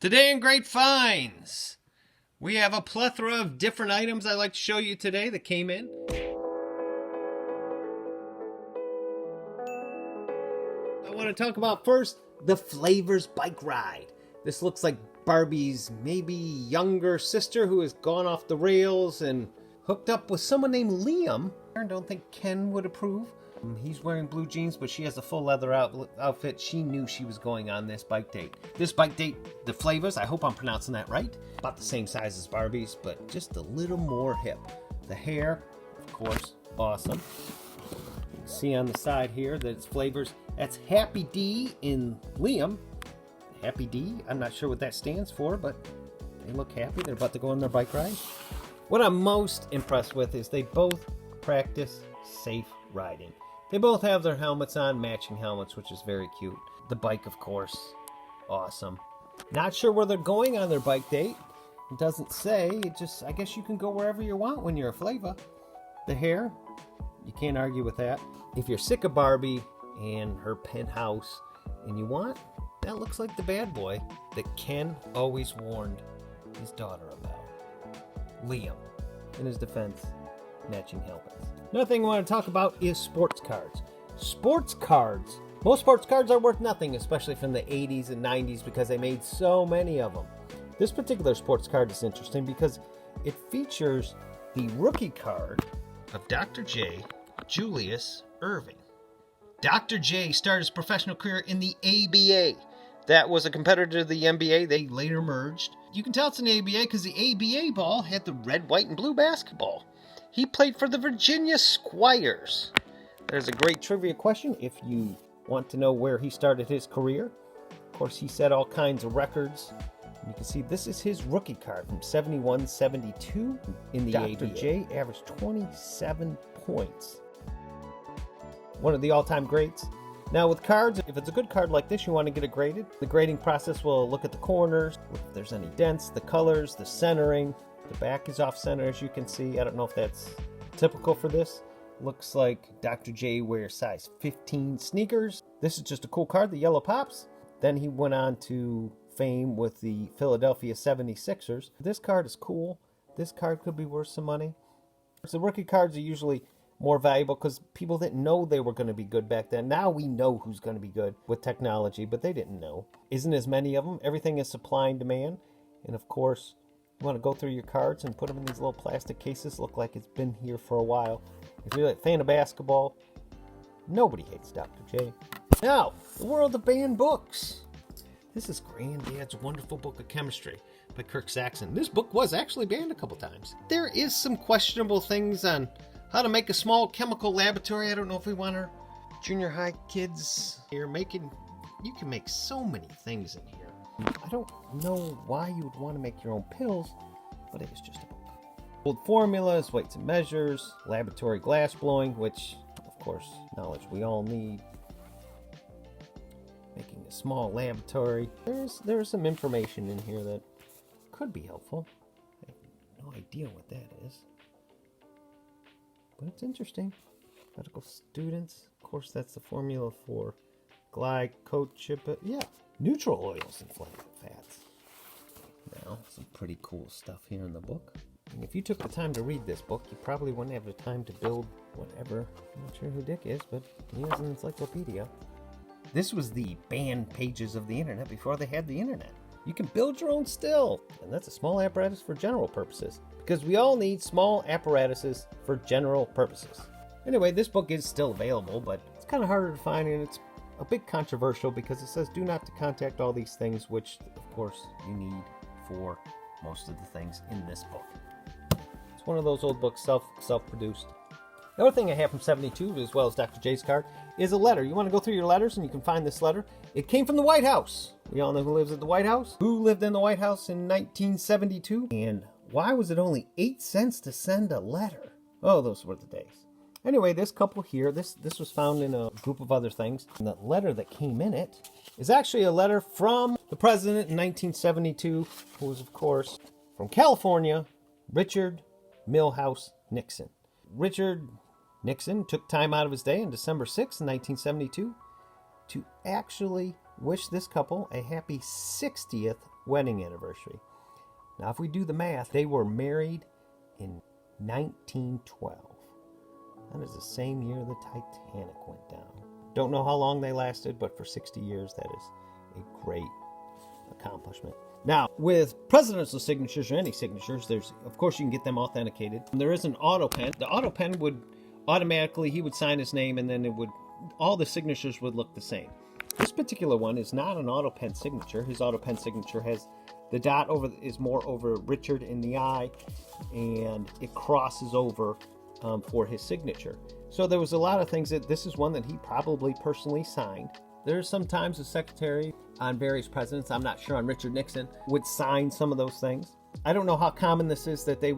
Today in Great Finds, we have a plethora of different items I'd like to show you today that came in. I want to talk about first the Flavas bike ride. This looks like Barbie's maybe younger sister who has gone off the rails and hooked up with someone named Liam. I don't think Ken would approve. He's wearing blue jeans, but she has a full leather outfit. She knew she was going on this bike date. This bike date, the Flavas, I hope I'm pronouncing that right, about the same size as Barbie's, but just a little more hip. The hair, of course, awesome. You can see on the side here that it's Flavas. That's Happy D in Liam. Happy D, I'm not sure what that stands for, but they look happy. They're about to go on their bike ride. What I'm most impressed with is they both practice safe riding. They both have their helmets on, matching helmets, which is very cute. The bike, of course, awesome. Not sure where they're going on their bike date. It doesn't say. It just, I guess you can go wherever you want when you're a Flava. The hair, you can't argue with that. If you're sick of Barbie and her penthouse and you want, that looks like the bad boy that Ken always warned his daughter about. Liam, in his defense, matching helmets. Another thing I want to talk about is sports cards. Sports cards. Most sports cards are worth nothing, especially from the 80s and 90s because they made so many of them. This particular sports card is interesting because it features the rookie card of Dr. J, Julius Erving. Dr. J started his professional career in the ABA. That was a competitor to the NBA. They later merged. You can tell it's an ABA because the ABA ball had the red, white, and blue basketball. He played for the Virginia Squires. There's a great trivia question if you want to know where he started his career. Of course, he set all kinds of records. You can see this is his rookie card from 71-72 in the Dr. ABA. J averaged 27 points. One of the all-time greats. Now with cards, if it's a good card like this, you want to get it graded. The grading process will look at the corners, if there's any dents, the colors, the centering. The back is off center, as you can see. I don't know if that's typical for this. Looks like Dr. J wears size 15 sneakers. This is just a cool card, the yellow pops. Then he went on to fame with the Philadelphia 76ers. This card is cool. This card could be worth some money. So rookie cards are usually more valuable because people didn't know they were going to be good back then. Now we know who's going to be good with technology, but they didn't know. Isn't as many of them. Everything is supply and demand. And of course, you want to go through your cards and put them in these little plastic cases. Look like it's been here for a while. If you're a fan of basketball, nobody hates Dr. J. Now, the world of banned books. This is Granddad's Wonderful Book of Chemistry by Kirk Saxon. This book was actually banned a couple times. There is some questionable things on how to make a small chemical laboratory. I don't know if we want our junior high kids here making... You can make so many things in here. I don't know why you would want to make your own pills, but it was just a book. Old formulas, weights and measures, laboratory glass blowing, which, of course, knowledge we all need. Making a small laboratory. There's some information in here that could be helpful. I have no idea what that is. But it's interesting. Medical students. Of course, that's the formula for glycochip. Yeah. Neutral oils and flammable fats. Now, some pretty cool stuff here in the book. And if you took the time to read this book, you probably wouldn't have the time to build whatever. I'm not sure who Dick is, but he has an encyclopedia. This was the banned pages of the internet before they had the internet. You can build your own still, and that's a small apparatus for general purposes. Because we all need small apparatuses for general purposes. Anyway, this book is still available, but it's kind of harder to find, and it's a bit controversial because it says do not to contact all these things, which of course you need for most of the things in this book. It's one of those old books, self-produced. The other thing I have from 72, as well as Dr. J's card, is a letter. You want to go through your letters and you can find this letter. It came from the White House. We all know who lives at the White House. Who lived in the White House in 1972? And why was it only 8 cents to send a letter? Oh, those were the days. Anyway, this couple here, this was found in a group of other things. And the letter that came in it is actually a letter from the president in 1972, who was, of course, from California, Richard Milhouse Nixon. Richard Nixon took time out of his day on December 6, 1972, to actually wish this couple a happy 60th wedding anniversary. Now, if we do the math, they were married in 1912. That is the same year the Titanic went down. Don't know how long they lasted, but for 60 years, that is a great accomplishment. Now, with presidential signatures or any signatures, of course, you can get them authenticated. There is an auto pen. The auto pen would automatically, he would sign his name, and then all the signatures would look the same. This particular one is not an auto pen signature. His auto pen signature has the dot is more over Richard in the I, and it crosses over for his signature. So there was a lot of things this is one that he probably personally signed. There's sometimes a secretary on various presidents, I'm not sure on Richard Nixon, would sign some of those things. I don't know how common this is that the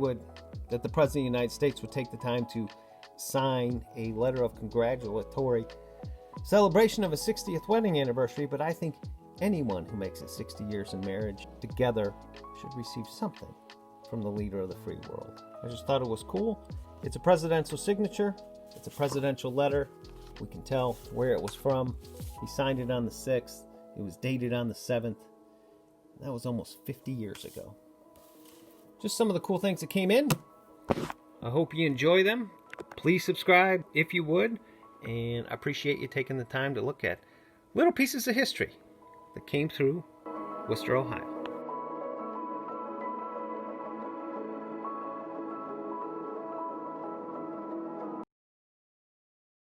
President of the United States would take the time to sign a letter of congratulatory celebration of a 60th wedding anniversary, but I think anyone who makes it 60 years in marriage together should receive something from the leader of the free world. I just thought it was cool. It's a presidential signature. It's a presidential letter. We can tell where it was from. He signed it on the 6th. It was dated on the 7th. That was almost 50 years ago. Just some of the cool things that came in. I hope you enjoy them. Please subscribe if you would. And I appreciate you taking the time to look at little pieces of history that came through Worcester, Ohio.